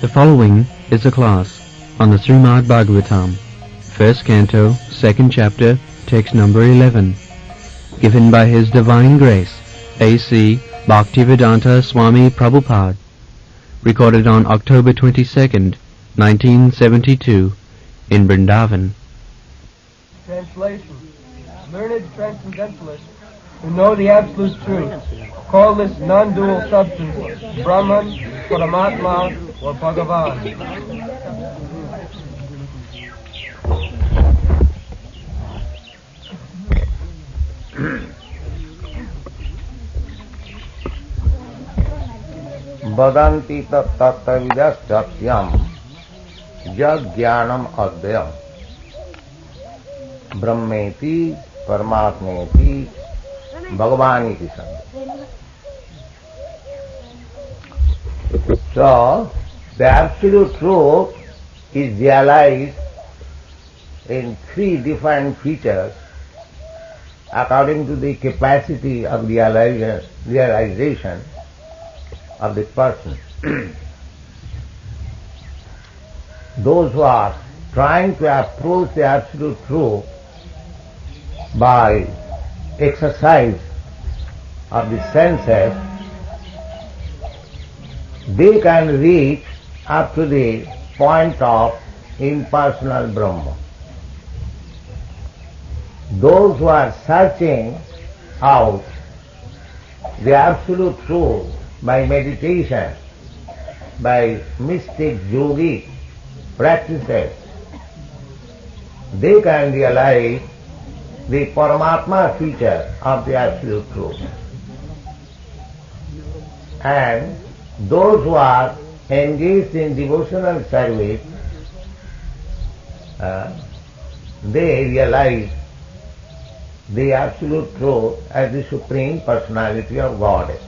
The following is a class on the Srimad Bhagavatam, first canto, second chapter, text number 11, given by His Divine Grace, A.C. Bhaktivedanta Swami Prabhupada, recorded on October 22nd, 1972, in Vrindavan. Translation. Learned transcendentalists who know the absolute truth call this non-dual substance Brahman, Paramatma, or Bhagavan. Vadanti tattavidas satyam jad jnanam adhyam brahmeti paramatmeti bhagavaniti sandhi. So, the absolute truth is realized in three different features according to the capacity of realization of the person. Those who are trying to approach the absolute truth by exercise of the senses, they can reach up to the point of impersonal Brahma. Those who are searching out the absolute truth by meditation, by mystic yogic practices, they can realize the Paramatma feature of the absolute truth. And those who are engaged in devotional service, they realize the absolute truth as the Supreme Personality of Godhead.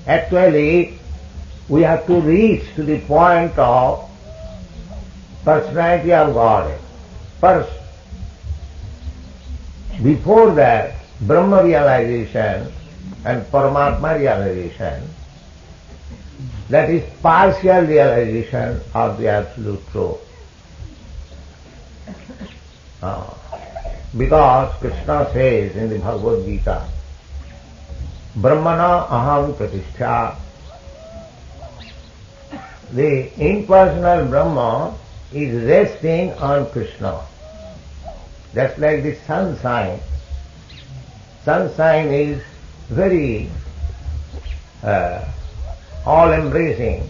Actually, we have to reach to the point of Personality of Godhead first. Before that, Brahma realization and Paramatma realization, that is partial realization of the absolute truth. Because Krishna says in the Bhagavad Gita, Brahmana aham pratishtha. The impersonal Brahma is resting on Krishna. Just like the sunshine. Sunshine is very all-embracing,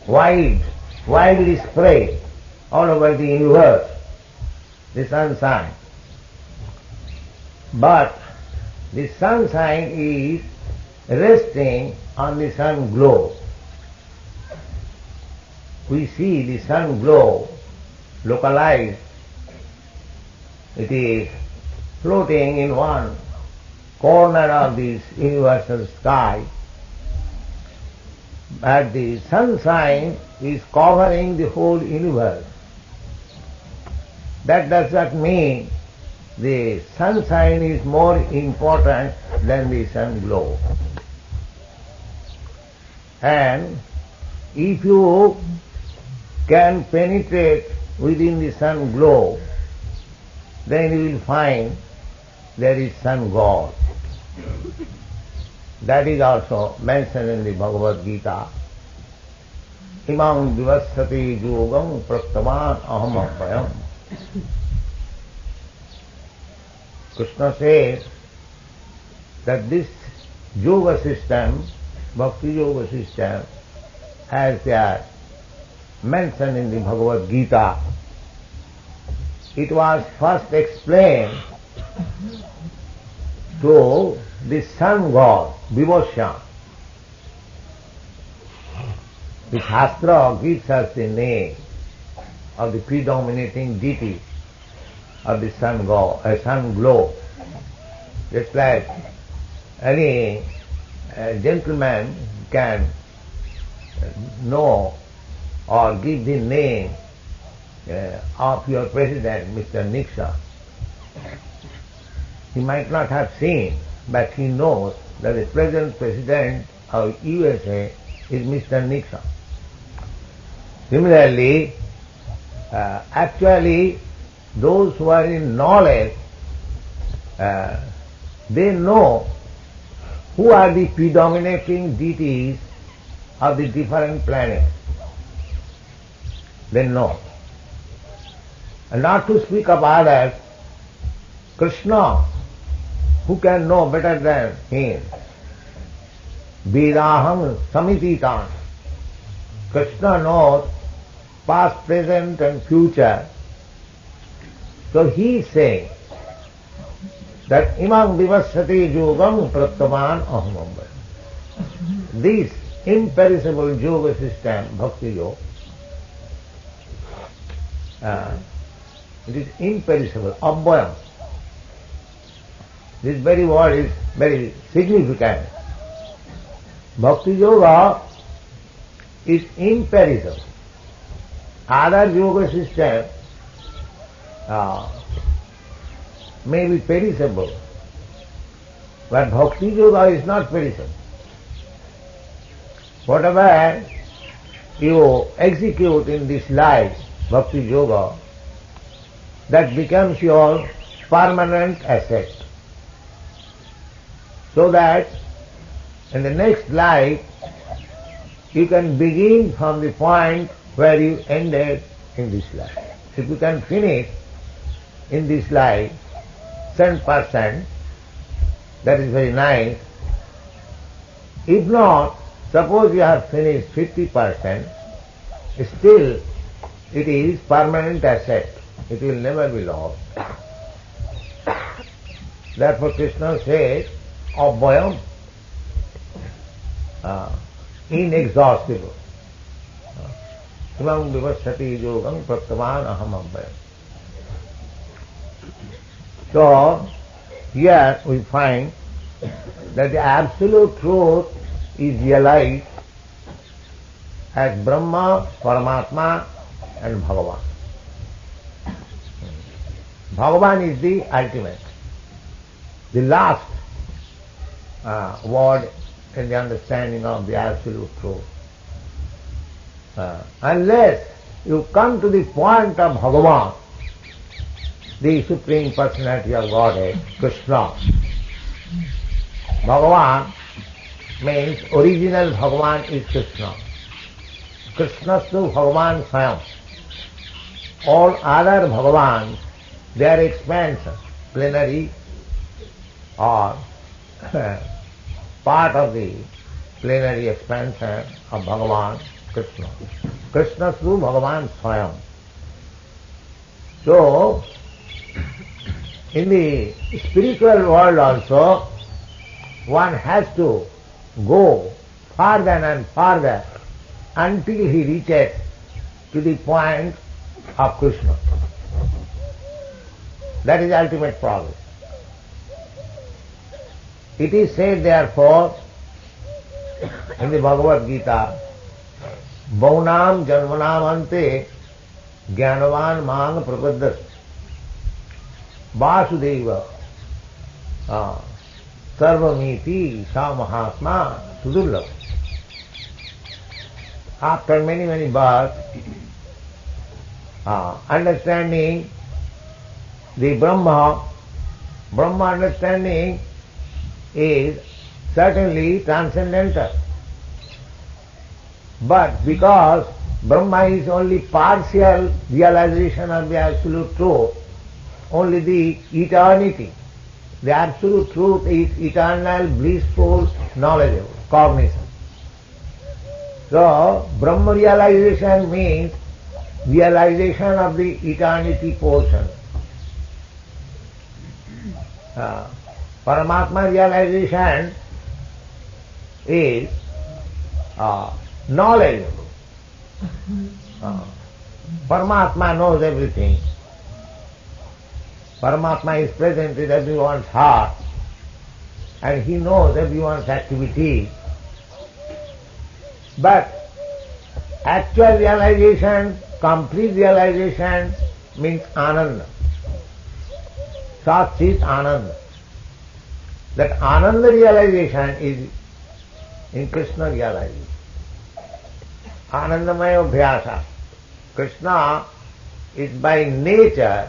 widely spread all over the universe, the sunshine. But the sunshine is resting on the sun glow. We see the sun glow localized. It is floating in one corner of this universal sky, but the sunshine is covering the whole universe. That does not mean the sunshine is more important than the sun glow. And if you can penetrate within the sun glow, then you will find there is sun God. That is also mentioned in the Bhagavad Gita. Imam vivasati yogam praktavan aham apayam. Krishna says that this yoga system, bhakti yoga system, as they are mentioned in the Bhagavad Gita, it was first explained to the sun god, Vivasya. The Shastra gives us the name of the predominating deity of the sun god, sun glow. Just like any gentleman can know or give the name of your president, Mr. Nixon. He might not have seen, but he knows that the present president of USA is Mr. Nixon. Similarly, actually, those who are in knowledge, they know who are the predominating deities of the different planets. They know. And not to speak of others, Krishna, who can know better than him? Vedaham samititan. Krishna knows past, present and future. So he is saying that imam vivassati yogam prattaman ahamambara. This imperishable yoga system, bhakti yoga, it is imperishable, abhyam. This very word is very significant. Bhakti yoga is imperishable. Other yoga system may be perishable, but bhakti yoga is not perishable. Whatever you execute in this life, bhakti yoga, that becomes your permanent asset. So that in the next life you can begin from the point where you ended in this life. If you can finish in this life 10%, that is very nice. If not, suppose you have finished 50%, still it is permanent asset. It will never be lost. Therefore Krishna says, abhyam, inexhaustible. Imam vivassati yogam prattaman aham abhyam. So, here we find that the absolute truth is realized as Brahma, Paramatma and Bhagavan. Bhagavan is the ultimate, the last word in the understanding of the absolute truth. Unless you come to the point of Bhagavan, the Supreme Personality of Godhead, Krishna. Bhagavan means original Bhagavan is Krishna. Krishnastu Bhagavan Swayam. All other Bhagavans, they are expansion, plenary or part of the plenary expansion of Bhagavan Krishna. Krishnastu Bhagavan Swayam. So, in the spiritual world also, one has to go farther and farther until he reaches to the point of Krishna. That is ultimate progress. It is said therefore in the Bhagavad Gita, Baunam Janmanam Ante Jnanavan Mang Prapadas Vasudeva Sarvamiti Sa Mahatma Sudurlabha. After many, many births, understanding the Brahma understanding is certainly transcendental. But because Brahma is only partial realization of the absolute truth, only the eternity, the absolute truth is eternal, blissful, knowledgeable, cognition. So, Brahma realization means realization of the eternity portion. Paramatma realization is knowledgeable. Paramatma knows everything. Paramatma is present in everyone's heart and he knows everyone's activity. But actual realization, complete realization means Ananda. Sat Chit Ananda. That Ananda realization is in Krishna realization. Anandamaya Bhyasa. Krishna is by nature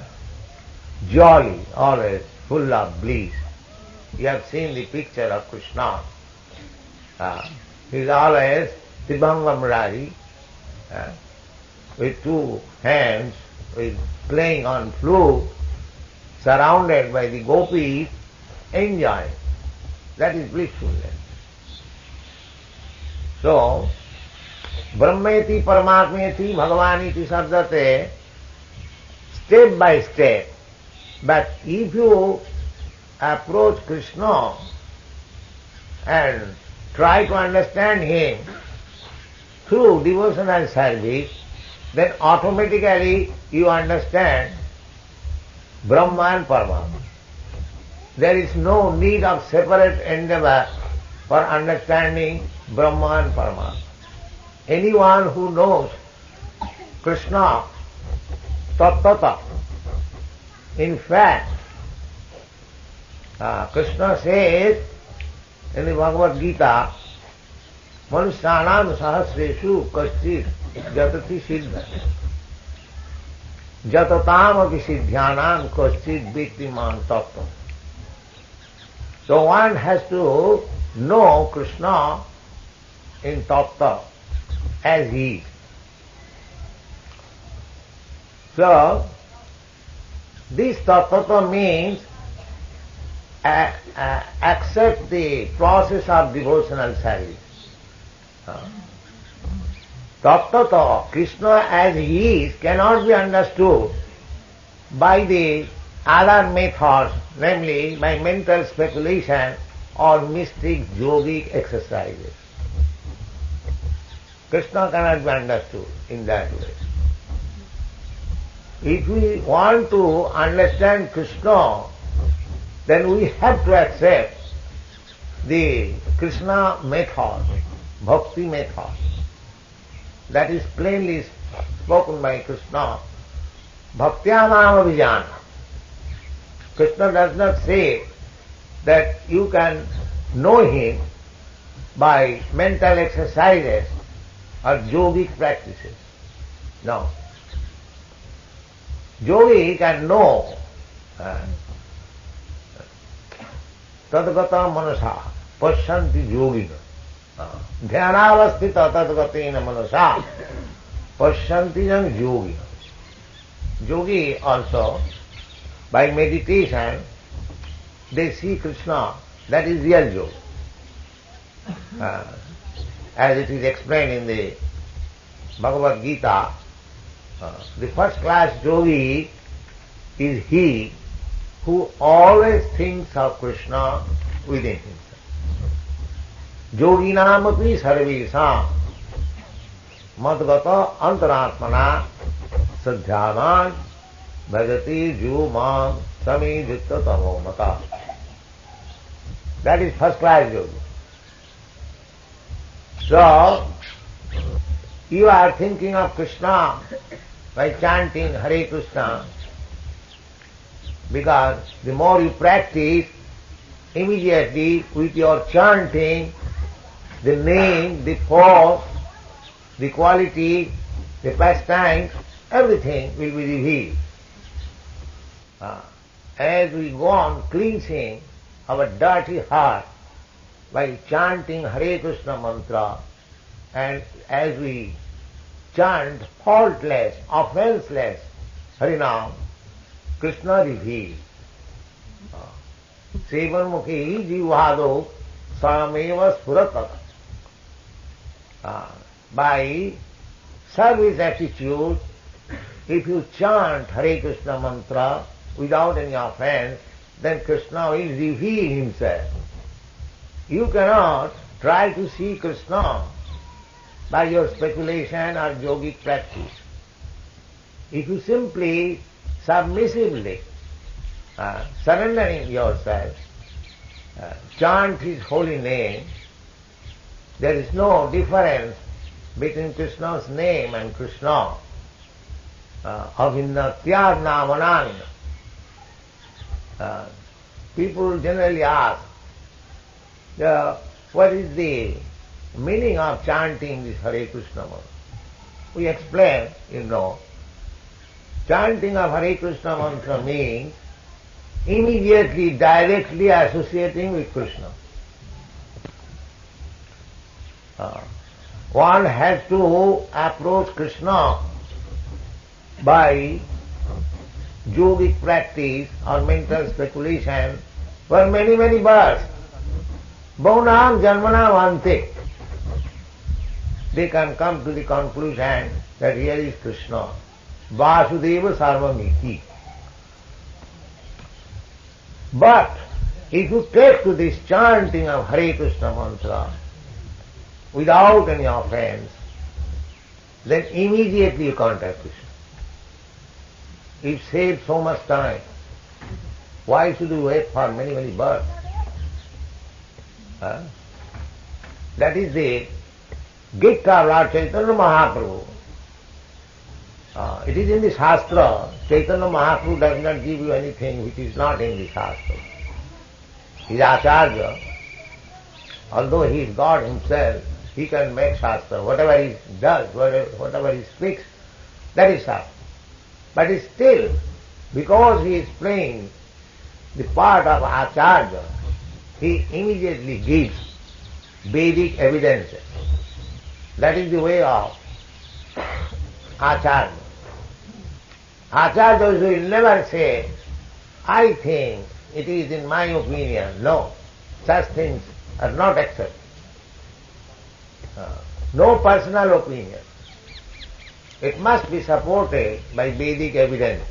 jolly, always full of bliss. You have seen the picture of Krishna. He is always Tribhanga Murari, with two hands, with playing on flute, surrounded by the gopis, enjoying. That is blissfulness. So, Brahmeti Paramatmeti Bhagavaniti Sabdate, step by step. But if you approach Krishna and try to understand him through devotional service, then automatically you understand Brahma and Paramatma. There is no need of separate endeavor for understanding Brahma and Paramatma. Anyone who knows Krishna tattata, in fact, Krishna says in the Bhagavad Gita, Manusyanam sahasreshu kaschit jatati siddha jatatam api siddhyanam kaschit bhiktiman tattva. So one has to know Krishna in tattva as he is. So this tattva means accept the process of devotional service. Tattva, Krishna as he is, cannot be understood by the other methods, namely by mental speculation or mystic yogic exercises. Krishna cannot be understood in that way. If we want to understand Krishna, then we have to accept the Krishna method, bhakti method. That is plainly spoken by Krishna. Bhaktyamam avijana. Krishna does not say that you can know him by mental exercises or yogic practices. No. Yogi can know tadgata manasa pasyanti yogina. Dhyanavasthita tadgatena manasa pasyanti jam yogina. Yogi also, by meditation, they see Krishna. That is real yoga. As it is explained in the Bhagavad Gita, the first class yogi is he who always thinks of Krishna within himself. Yoginam api sarvesam madgata antaratmana sadhyanan bhajati jumam sami jitta tamo mata. That is first class yogi. So, you are thinking of Krishna by chanting Hare Krishna, because the more you practice, immediately with your chanting, the name, the force, the quality, the pastimes, everything will be revealed. As we go on cleansing our dirty heart by chanting Hare Krishna mantra, and as we chant faultless, offenseless Harinam, Krishna reveals. Sevanmukhi jivado sameva spuratat. By service attitude, if you chant Hare Krishna mantra without any offense, then Krishna will reveal himself. You cannot try to see Krishna by your speculation or yogic practice. If you simply, submissively, surrendering yourself, chant His holy name, there is no difference between Krishna's name and Krishna. Avinnatyar namanamina. People generally ask, what is the meaning of chanting this Hare Krishna mantra? we explain, chanting of Hare Krishna mantra means immediately, directly associating with Krishna. One has to approach Krishna by yogic practice or mental speculation for many, many births. Bhaunam janmanam ante. They can come to the conclusion that here is Krishna. Vasudeva sarvamiti. But if you take to this chanting of Hare Krishna mantra without any offense, then immediately you contact Krishna. It saves so much time. Why should you wait for many, many births? That is the gift of Lord Chaitanya Mahaprabhu. It is in the Shastra. Chaitanya Mahaprabhu does not give you anything which is not in the Shastra. He is Acharya. Although he is God himself, he can make Shastra. Whatever he does, whatever he speaks, that is Shastra. But still, because he is playing the part of Acharya, he immediately gives Vedic evidences. That is the way of Acharya. Acharyas will never say, I think, it is in my opinion. No, such things are not accepted. No personal opinion. It must be supported by Vedic evidence.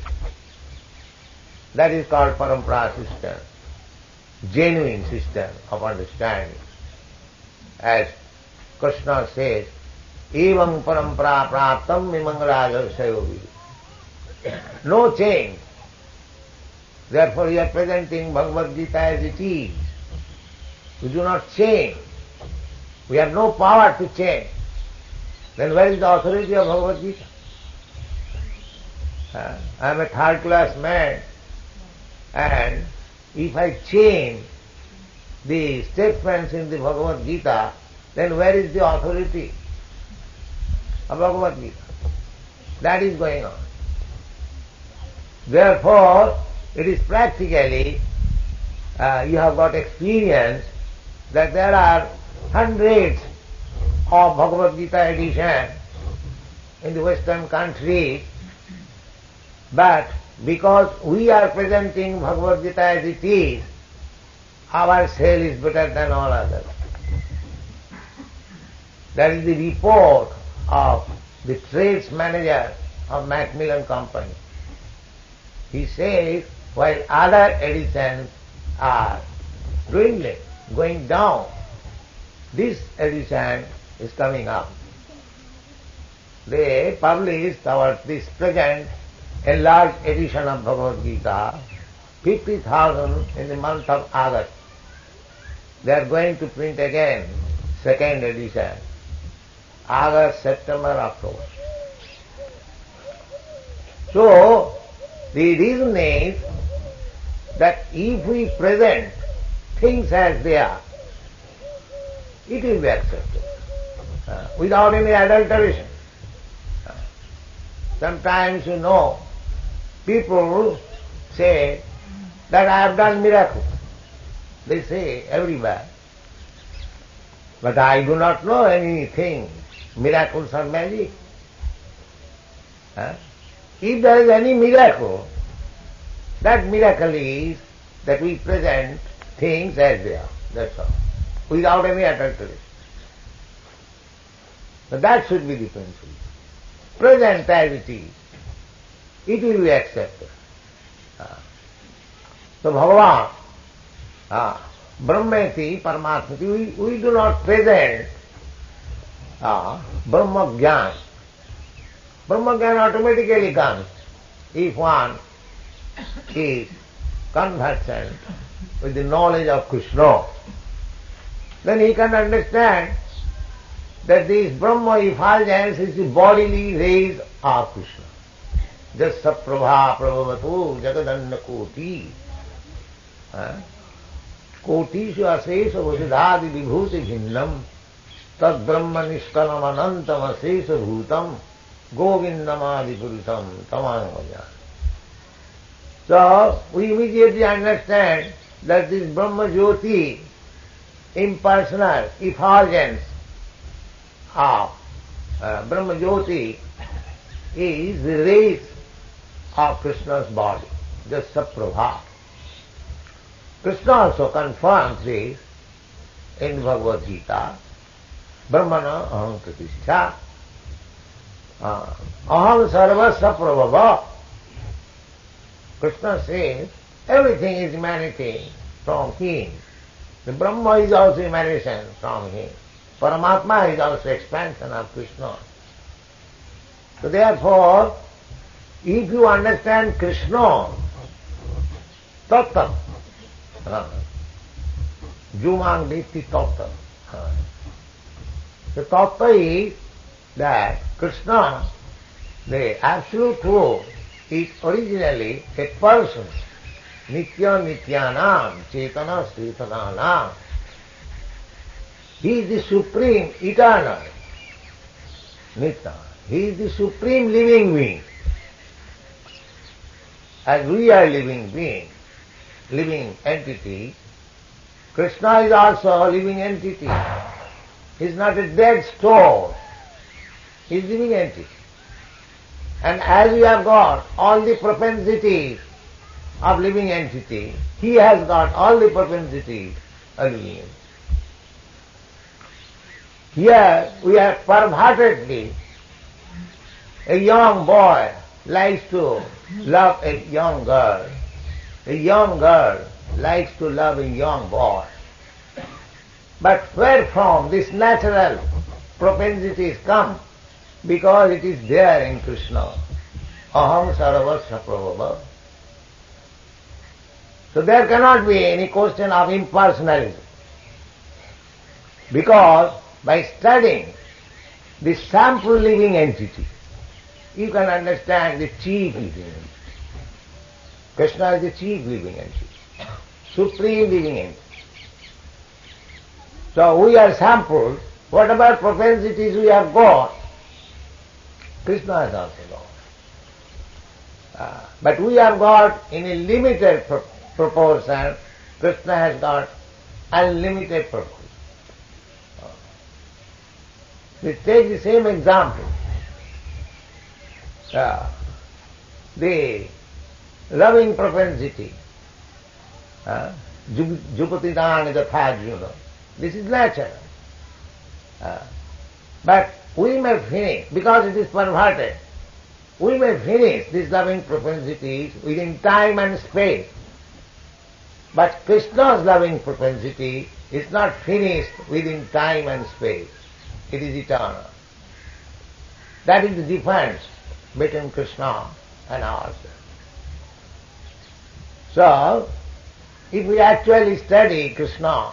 That is called parampara system, genuine system of understanding. As Krishna says, evam parampara praptam mimangaraja sayovi. No change. Therefore you are presenting Bhagavad Gita as it is. We do not change. We have no power to change. Then where is the authority of Bhagavad Gita? I am a third class man, and if I change the statements in the Bhagavad Gita, then where is the authority of Bhagavad Gita? That is going on. Therefore, it is practically, you have got experience that there are hundreds of Bhagavad Gita editions in the Western countries, but because we are presenting Bhagavad Gita as it is, our sale is better than all others. That is the report of the trades manager of Macmillan Company. He says, while other editions are dwindling, going down, this edition is coming up. They published this present enlarged edition of Bhagavad Gita, 50,000 in the month of August. They are going to print again, second edition, August, September, October. So, the reason is that if we present things as they are, it will be accepted without any adulteration. Sometimes, people say that I have done miracles. They say everywhere. But I do not know anything, miracles or magic. If there is any miracle, that miracle is that we present things as they are, that's all, without any adulteration. So that should be the principle. Present as it is, it will be accepted. So Bhagavan, Brahmeti, Paramatmati, we do not present Brahma Jnana. Brahma Jnana automatically comes if one is conversant with the knowledge of Krishna. Then he can understand that this Brahma effulgence is the bodily rays of Krishna. Jasa prabha prabhavatu jagadanna koti. Kotishu asesa vasidhadi vibhuti bhinnam tad brahma nishkalam anantam asesa bhutam Govindamadi Purusham Tamang Bhajan. So we immediately understand that this Brahma Jyoti, impersonal effulgence of Brahma Jyoti is the rays of Krishna's body, the Saprabha. Krishna also confirms this in Bhagavad Gita, Brahmana aham pratishtha, aham sarva saprabhava. Krishna says everything is emanating from him. The Brahma is also emanation from him. Paramatma is also expansion of Krishna. So therefore, if you understand Krishna, tattva, jumang ditti tattva. The tattva is that Krishna, the absolute truth, is originally a person. Nitya nityanam, chetana chetananam. He is the supreme, eternal, nitya. He is the supreme living being. As we are living being, living entity, Krishna is also a living entity. He is not a dead stone. He is a living entity. And as we have got all the propensities of living entity, he has got all the propensities of living entity. Here we are pervertedly, a young boy likes to love a young girl. A young girl likes to love a young boy. But where from this natural propensities come? Because it is there in Krishna. Aham sarvasya prabhava. So there cannot be any question of impersonalism. Because by studying the sample living entity, you can understand the chief living entity. Krishna is the chief living entity, supreme living entity. So we are sampled. Whatever propensities we have got, Krishna has also got. But we have got in a limited proportion, Krishna has got unlimited proportion. We take the same example. The loving propensity, Jupatidani Dathajuna, this is natural. But we may finish, because it is perverted, we may finish these loving propensities within time and space. But Krishna's loving propensity is not finished within time and space. It is eternal. That is the difference between Krishna and ourselves. So, if we actually study Krishna,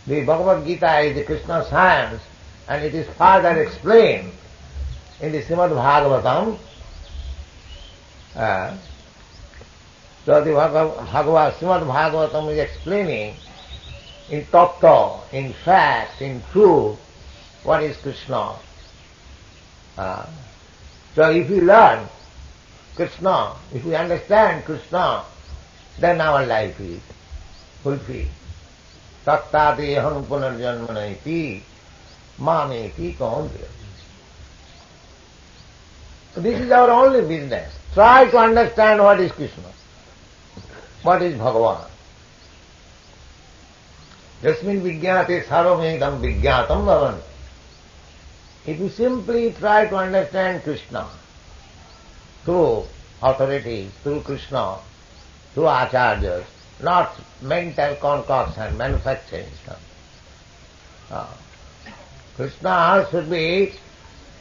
the Bhagavad Gita is the Krishna science, and it is further explained in the Srimad Bhagavatam. So the Srimad Bhagavatam is explaining in tattva, in fact, in truth, what is Krishna. So if we learn Krishna, if we understand Krishna, then our life is fulfilled. Tattati aham punarjanmanaiti mameti kauntiya. So this is our only business. Try to understand what is Krishna, what is Bhagavan. Jasmin vijñāte sarvamedam vijñātam bhavan. If you simply try to understand Krishna through authorities, through Krishna, through acharyas, not mental concoction, manufacturing stuff. Krishna should be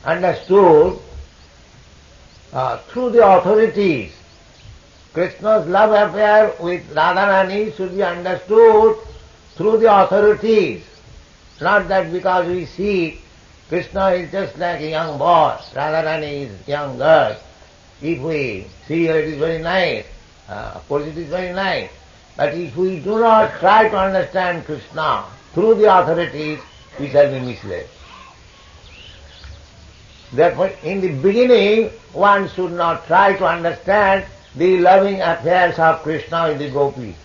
understood through the authorities. Krishna's love affair with Radharani should be understood through the authorities. Not that because we see Krishna is just like a young boy, Radharani is a young girl. If we see her, it is very nice. Of course it is very nice. But if we do not try to understand Krishna through the authorities, we shall be misled. Therefore, in the beginning, one should not try to understand the loving affairs of Krishna with the gopis.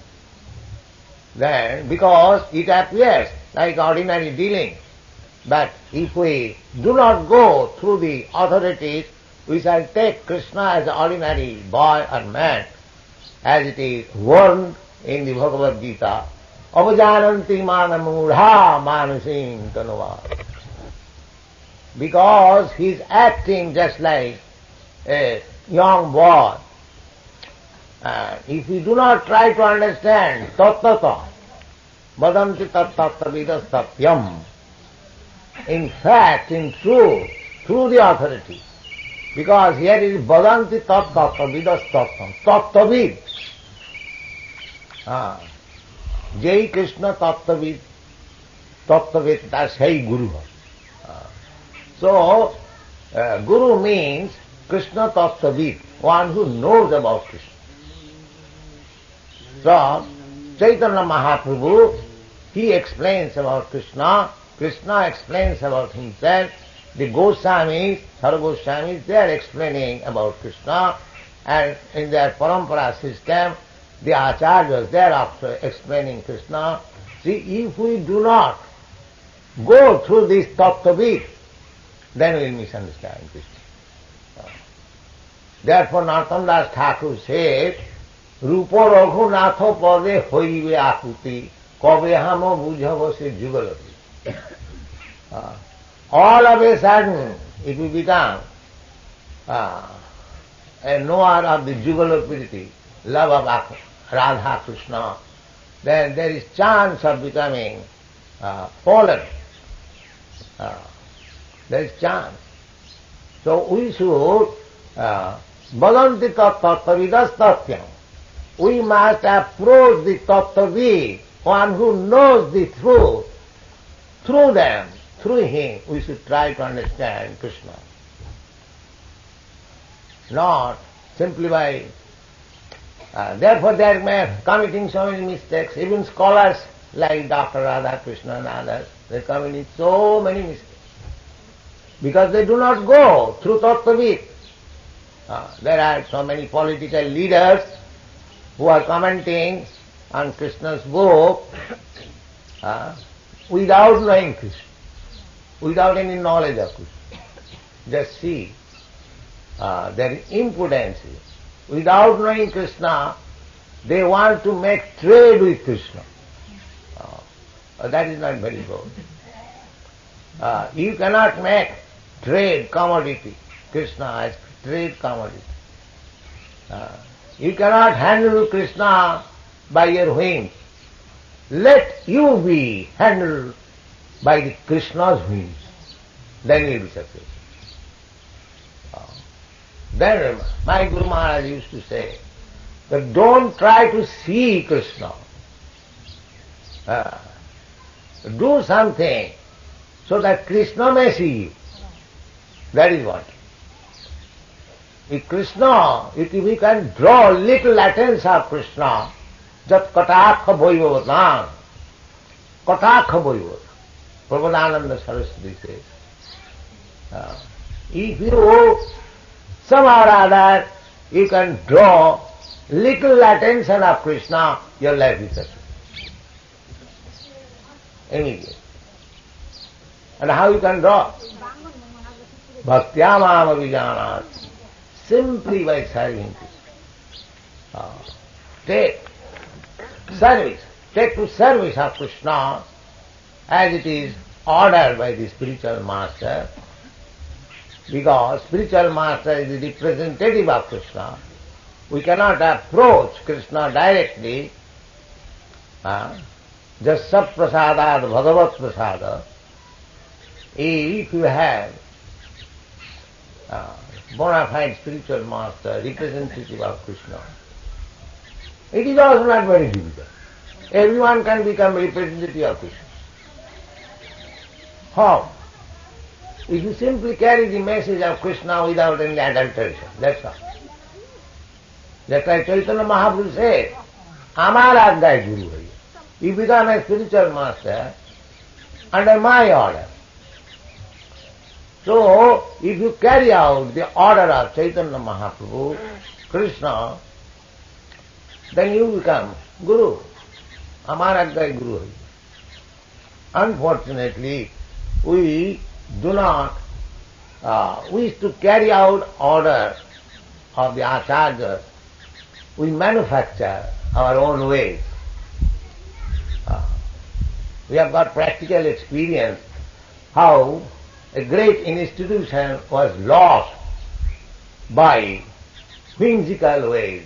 Then, because it appears like ordinary dealing, but if we do not go through the authorities, we shall take Krishna as an ordinary boy or man, as it is warned in the Bhagavad Gita, avajananti manamudha manasim tanuva. Because he is acting just like a young boy. And if we do not try to understand tattata, vadanti tattata vidas satyam, in fact, in truth, through the authority, because here it is vadanti tattata vidas tattam, tattavid. Jai Krishna tattavid, tattavid, that's hey Guru. So, Guru means Krishna tattavid, one who knows about Krishna. So, Chaitanya Mahaprabhu, he explains about Krishna, Krishna explains about himself, the Goswamis, Sarva Goswamis, they are explaining about Krishna, and in their parampara system, the acharyas, they are also explaining Krishna. See, if we do not go through this tattvavid, then we will misunderstand Krishna. Therefore, Narottam Das Thakur said, Rupa Raghunatha pade hoibe akuti, kabe hamo bujhava se jugalapi. All of a sudden, it will become a knower of the jugalapurity, love of Radha Krishna. Then there is chance of becoming fallen. There is chance. So we should badanti tattvavidas tatyam. We must approach the tattvavid, one who knows the truth. Through them, through him, we should try to understand Krishna. Not simply by... therefore they are committing so many mistakes. Even scholars like Dr. Radha Krishna and others, they commit so many mistakes. Because they do not go through tattvavid. There are so many political leaders who are commenting on Krishna's book without knowing Krishna, without any knowledge of Krishna. Just see their impudence. Without knowing Krishna, they want to make trade with Krishna. That is not very good. You cannot make trade commodity, Krishna as trade commodity. You cannot handle Krishna by your whims. Let you be handled by the Krishna's whims. Then you will be successful. Then my Guru Maharaj used to say that don't try to see Krishna. Do something so that Krishna may see you. That is what. If Krishna, if we can draw little attention of Krishna, jat katakha bhaivavatam, katakha bhaivavatam, Prabhupada Saraswati says. If you somehow or other you can draw little attention of Krishna, your life is successful. Immediately. And how you can draw? Bhaktivedanta Vijanat. Simply by serving Krishna. Take service. Take to service of Krishna as it is ordered by the spiritual master, because spiritual master is the representative of Krishna. We cannot approach Krishna directly. Just saprasadad bhagavat prasada. If you have bona fide spiritual master, representative of Krishna, it is also not very difficult. Everyone can become representative of Krishna. How? If you simply carry the message of Krishna without any adulteration, that's all. That's why Chaitanya Mahaprabhu said, Amar Agdai Guru hai. You become a spiritual master under my order. So, if you carry out the order of Chaitanya Mahaprabhu, Krishna, then you become Guru. Amaragya Guru. Unfortunately, we do not wish to carry out order of the Acharya. We manufacture our own ways. We have got practical experience how a great institution was lost by whimsical ways.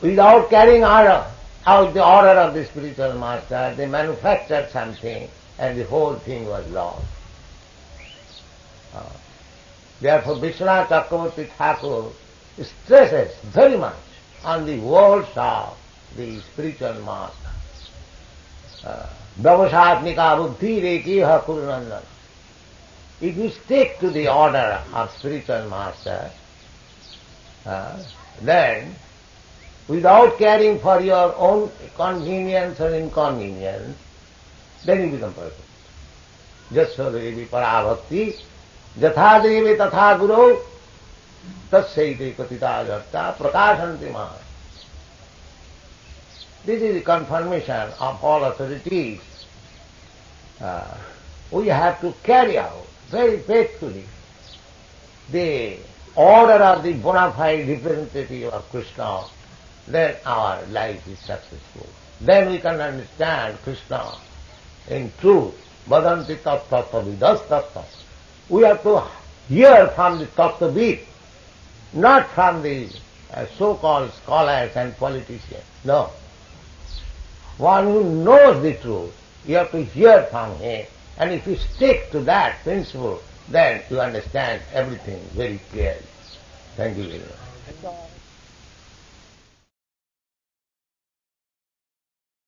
Without carrying out the order of the spiritual master, they manufactured something and the whole thing was lost. Therefore, Vishwanath Chakravarti Thakur stresses very much on the words of the spiritual master. Vyavasatmika buddhi rekiha kurunandan. If you stick to the order of spiritual master, then without caring for your own convenience or inconvenience, then you become perfect. Jasyadevi parabhakti, jathadevi tatha guru, tasyaite katita jarta prakashanti maha. This is the confirmation of all authorities. We have to carry out very faithfully the order of the bona fide representative of Krishna, then our life is successful. Then we can understand Krishna in truth. Vadanti tattva vidas tattva. We have to hear from the tattvavid, not from the so-called scholars and politicians. No. One who knows the truth, you have to hear from him. And if you stick to that principle, then you understand everything very clearly. Thank you very much.